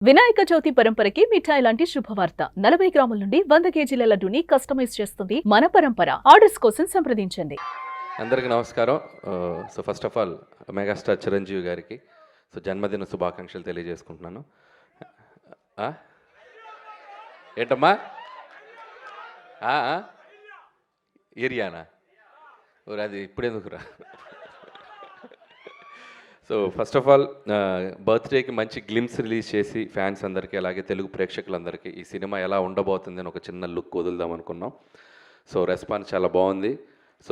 వినాయక చవితి పరంపరకి మిఠాయి లాంటి శుభవార్త 40 గ్రాముల నుండి 100 కేజీల లడ్డూని కస్టమైజ్ చేస్తుంది మన పరంపర. ఆర్డర్స్ కోసం సంప్రదించండి. అందరికీ నమస్కారం. So first of all megastar Chiranjeevi గారికి జన్మదిన శుభాకాంక్షలు తెలియజేసుకుంటున్నాను. ఏంటమ్మా ఏరియానా అది ఇప్పుడెందుకురా? సో ఫస్ట్ ఆఫ్ ఆల్ బర్త్డేకి మంచి గ్లిమ్స్ రిలీజ్ చేసి ఫ్యాన్స్ అందరికీ అలాగే తెలుగు ప్రేక్షకులందరికీ ఈ సినిమా ఎలా ఉండబోతుంది అని ఒక చిన్న లుక్ వదులుదాం అనుకున్నాం. సో రెస్పాన్స్ చాలా బాగుంది. సో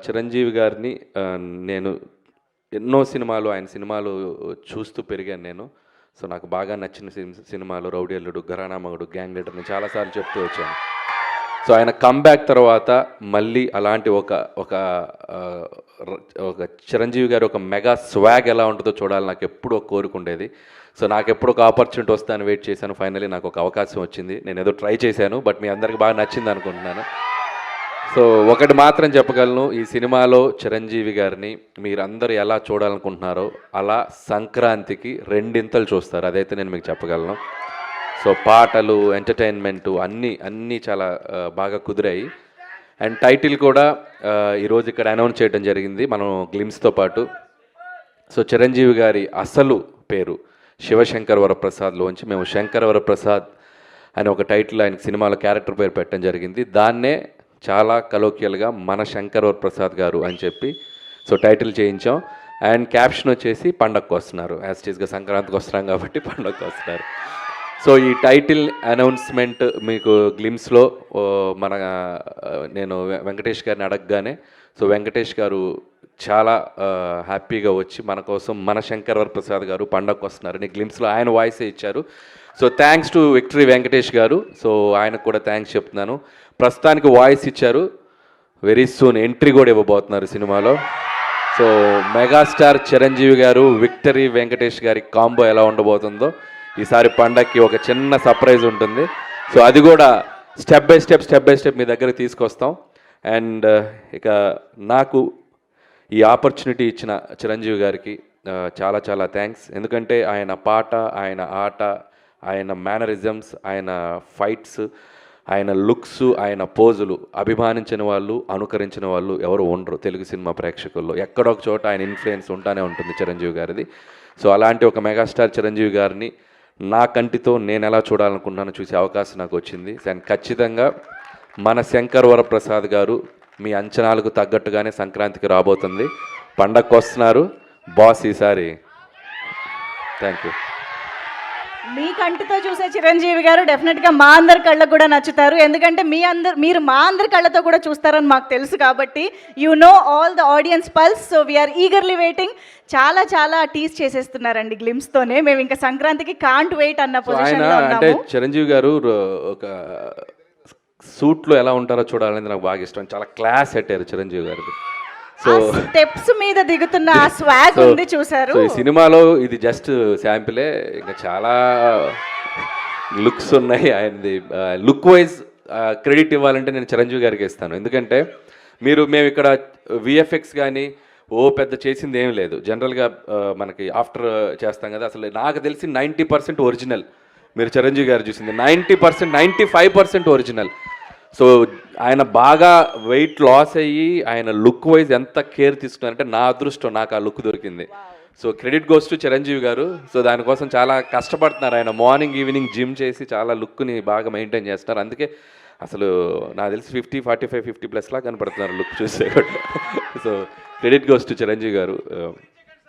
చిరంజీవి గారిని నేను ఎన్నో సినిమాలు ఆయన సినిమాలు చూస్తూ పెరిగాను నేను. సో నాకు బాగా నచ్చిన సినిమాలు రౌడీ అల్లుడు, ఘరానా మగుడు, గ్యాంగ్ లీడర్ నేను చాలాసార్లు చెప్తూ వచ్చాను. సో ఆయన కమ్బ్యాక్ తర్వాత మళ్ళీ అలాంటి ఒక చిరంజీవి గారి ఒక మెగా స్వాగ్ ఎలా ఉంటుందో చూడాలి నాకు ఎప్పుడూ ఒక కోరిక ఉండేది. సో నాకు ఎప్పుడు ఒక ఆపర్చునిటీ వస్తాను వెయిట్ చేశాను. ఫైనలీ నాకు ఒక అవకాశం వచ్చింది. నేను ఏదో ట్రై చేశాను, బట్ మీ అందరికి బాగా నచ్చింది అనుకుంటున్నాను. సో ఒకటి మాత్రం చెప్పగలను, ఈ సినిమాలో చిరంజీవి గారిని మీరందరూ ఎలా చూడాలనుకుంటున్నారో అలా సంక్రాంతికి రెండింతలు చూస్తారు, అదైతే నేను మీకు చెప్పగలను. సో పాటలు, ఎంటర్టైన్మెంటు అన్నీ చాలా బాగా కుదిరాయి. అండ్ టైటిల్ కూడా ఈరోజు ఇక్కడ అనౌన్స్ చేయడం జరిగింది మనం గ్లిమ్స్తో పాటు. సో చిరంజీవి గారి అసలు పేరు శివశంకర్ వరప్రసాద్లోంచి మేము శంకర్ వరప్రసాద్ అని ఒక టైటిల్ ఆయన సినిమాలో క్యారెక్టర్ పేరు పెట్టడం జరిగింది. దాన్నే చాలా కలోకియల్గా మన శంకర్ వరప్రసాద్ గారు అని చెప్పి సో టైటిల్ చేయించాం. అండ్ క్యాప్షన్ వచ్చేసి పండగకు వస్తున్నారు, యాజ్ టీజ్గా సంక్రాంతికి వస్తున్నాం కాబట్టి పండగకు వస్తున్నారు. సో ఈ టైటిల్ అనౌన్స్మెంట్ మీకు గ్లిమ్స్లో నేను వెంకటేష్ గారిని అడగగానే సో వెంకటేష్ గారు చాలా హ్యాపీగా వచ్చి మన కోసం మన శంకర్ వరప్రసాద్ గారు పండగకు వస్తున్నారని గ్లిమ్స్లో ఆయన వాయిసే ఇచ్చారు. So thanks to victory Venkatesh గారు. సో ఆయనకు కూడా థ్యాంక్స్ చెప్తున్నాను. ప్రస్తుతానికి వాయిస్ ఇచ్చారు, వెరీ సూన్ ఎంట్రీ కూడా ఇవ్వబోతున్నారు సినిమాలో. సో మెగాస్టార్ చిరంజీవి గారు విక్టరీ వెంకటేష్ గారి కాంబో ఎలా ఉండబోతుందో ఈసారి పండగకి ఒక చిన్న సర్ప్రైజ్ ఉంటుంది. సో అది కూడా స్టెప్ బై స్టెప్ మీ దగ్గర తీసుకొస్తాం. అండ్ ఇక నాకు ఈ ఆపర్చునిటీ ఇచ్చిన చిరంజీవి గారికి చాలా చాలా థ్యాంక్స్. ఎందుకంటే ఆయన పాట, ఆయన ఆట, ఆయన మేనరిజమ్స్, ఆయన ఫైట్స్, ఆయన లుక్స్, ఆయన పోజులు అభిమానించిన వాళ్ళు, అనుకరించిన వాళ్ళు ఎవరు ఉండరు తెలుగు సినిమా ప్రేక్షకుల్లో. ఎక్కడొక చోట ఆయన ఇన్ఫ్లుయెన్స్ ఉంటానే ఉంటుంది చిరంజీవి గారిది. సో అలాంటి ఒక మెగాస్టార్ చిరంజీవి గారిని నా కంటితో నేను ఎలా చూడాలనుకున్నానో చూసే అవకాశం నాకు వచ్చింది. అండ్ ఖచ్చితంగా మన శంకర్ వరప్రసాద్ గారు మీ అంచనాలకు తగ్గట్టుగానే సంక్రాంతికి రాబోతుంది. పండగకు వస్తున్నారు బాస్ ఈసారి. Thank you. మీ కంటితో చూసే చిరంజీవి గారు డెఫినెట్గా మా అందరి కళ్ళకు కూడా నచ్చుతారు. ఎందుకంటే మీరు మా అందరి కళ్ళతో కూడా చూస్తారని మాకు తెలుసు కాబట్టి you know all the audience pulse. So we are eagerly waiting. చాలా చాలా టీస్ చేసేస్తున్నారండి గ్లిమ్స్తోనే. మేము ఇంకా సంక్రాంతికి కాంట్ వెయిట్ అన్న పొజిషన్లో అంటే ఉన్నాము. చిరంజీవి గారు ఒక సూట్లో ఎలా ఉంటారో చూడాలనేది నాకు బాగా ఇష్టం. చాలా క్లాస్ పెట్టారు చిరంజీవి గారికి. సో స్టెప్స్ మీద దిగుతున్న ఆ స్వాగ్ ఉంది చూసారు. సో ఈ సినిమాలో ఇది జస్ట్ శాంపిలే, ఇంకా చాలా లుక్స్ ఉన్నాయి. ఆయనది లుక్ వైజ్ క్రెడిట్ ఇవ్వాలంటే నేను చిరంజీవి గారికి ఇస్తాను. ఎందుకంటే మేము ఇక్కడ విఎఫ్ఎక్స్ కానీ పెద్ద చేసింది ఏం లేదు. జనరల్గా మనకి ఆఫ్టర్ చేస్తాం కదా, అసలు నాకు తెలిసి 90% ఒరిజినల్. మీరు చిరంజీవి గారు చూసింది 90%, 95% ఒరిజినల్. సో ఆయన బాగా వెయిట్ లాస్ అయ్యి ఆయన లుక్ వైజ్ ఎంత కేర్ తీసుకున్నారంటే నా అదృష్టం, నాకు ఆ లుక్ దొరికింది. So credit goes to Chiranjeevi గారు. సో దానికోసం చాలా కష్టపడుతున్నారు ఆయన. మార్నింగ్ ఈవినింగ్ జిమ్ చేసి చాలా లుక్ని బాగా మెయింటైన్ చేస్తారు. అందుకే అసలు నాకు తెలిసి 50, 45, 50+ లా కనపడుతున్నారు లుక్ చూస్తే. So credit goes to Chiranjeevi గారు.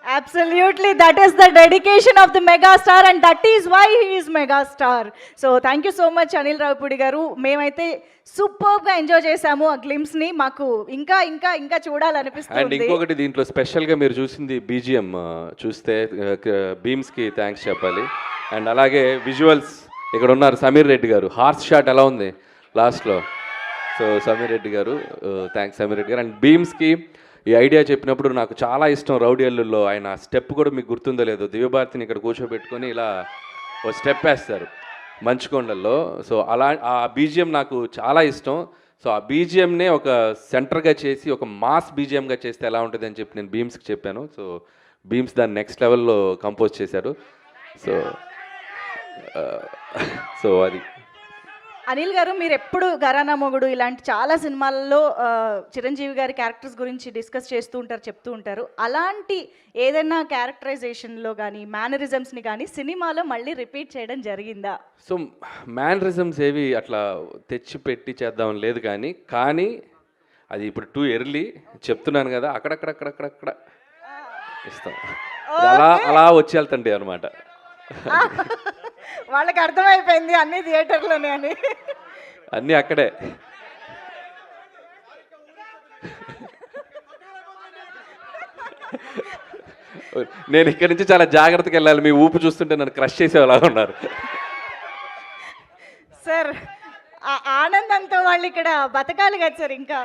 Absolutely, that is the dedication of the megastar and that is why he is megastar. So thank you so much Anil Ravipudi garu. మేమైతే సూపర్ గా ఎంజాయ్ చేసాము ఆ గ్లిమ్స్ ని. మాకు ఇంకా ఇంకా ఇంకా చూడాలనిపిస్తుంది. అండ్ ఇంకొకటి దీంట్లో స్పెషల్గా మీరు చూసింది బీజిఎం చూస్తే బీమ్స్కి థ్యాంక్స్ చెప్పాలి. అండ్ అలాగే విజువల్స్ ఇక్కడ ఉన్నారు సమీర్ రెడ్డి గారు. హార్స్ షాట్ ఎలా ఉంది లాస్ట్లో. సో సమీర్ రెడ్డి గారు థ్యాంక్స్ సమీర్ రెడ్డి గారు. అండ్ బీమ్స్కి ఈ ఐడియా చెప్పినప్పుడు నాకు చాలా ఇష్టం. రౌడీ అల్లుల్లో ఆయన స్టెప్ కూడా మీకు గుర్తుందో లేదో, దివ్యభారతిని ఇక్కడ కూర్చోబెట్టుకొని ఇలా ఓ స్టెప్ వేస్తారు మంచుకొండల్లో. సో అలా ఆ బీజిఎం నాకు చాలా ఇష్టం. సో ఆ బీజిఎంనే ఒక సెంటర్గా చేసి ఒక మాస్ బీజిఎంగా చేస్తే ఎలా ఉంటుంది అని చెప్పి నేను బీమ్స్కి చెప్పాను. సో బీమ్స్ దాన్ని నెక్స్ట్ లెవెల్లో కంపోజ్ చేశారు. సో సో అది అనిల్ గారు, మీరు ఎప్పుడు ఘరానా మొగుడు ఇలాంటి చాలా సినిమాల్లో చిరంజీవి గారి క్యారెక్టర్స్ గురించి డిస్కస్ చేస్తూ ఉంటారు, చెప్తూ ఉంటారు. అలాంటి ఏదైనా క్యారెక్టరైజేషన్లో కానీ మేనరిజమ్స్ని కానీ సినిమాలో మళ్ళీ రిపీట్ చేయడం జరిగిందా? సో మ్యానరిజమ్స్ ఏవి అట్లా తెచ్చి పెట్టి చేద్దాం లేదు, కానీ అది ఇప్పుడు టూ ఎర్లీ చెప్తున్నాను కదా, అక్కడక్కడక్కడక్కడక్కడ ఇస్తాం, అలా వచ్చి వెళ్తండి అనమాట. వాళ్ళకి అర్థమైపోయింది అన్ని థియేటర్లోనే అని. అన్నీ అక్కడే. నేను ఇక్కడి నుంచి చాలా జాగ్రత్తగా వెళ్ళాలి, మీ ఊపు చూస్తుంటే నన్ను క్రష్ చేసేలా ఉన్నారు. సార్, ఆ ఆనందంతో వాళ్ళు ఇక్కడ బతకాలి కదా సార్. ఇంకా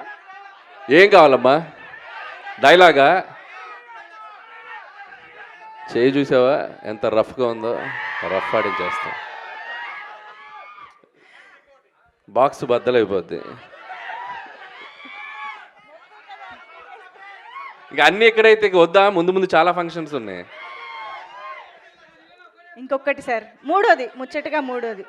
ఏం కావాలమ్మా? డైలాగా? చేయి చూసావా ఎంత రఫ్గా ఉందో? రఫ్ ఆడించేస్తాం, బాక్స్ బద్దలైపోద్ది. ఇక అన్నీ ఎక్కడైతే ఇక వద్దా, ముందు చాలా ఫంక్షన్స్ ఉన్నాయి. ఇంకొకటి సార్, మూడోది, ముచ్చటగా మూడోది.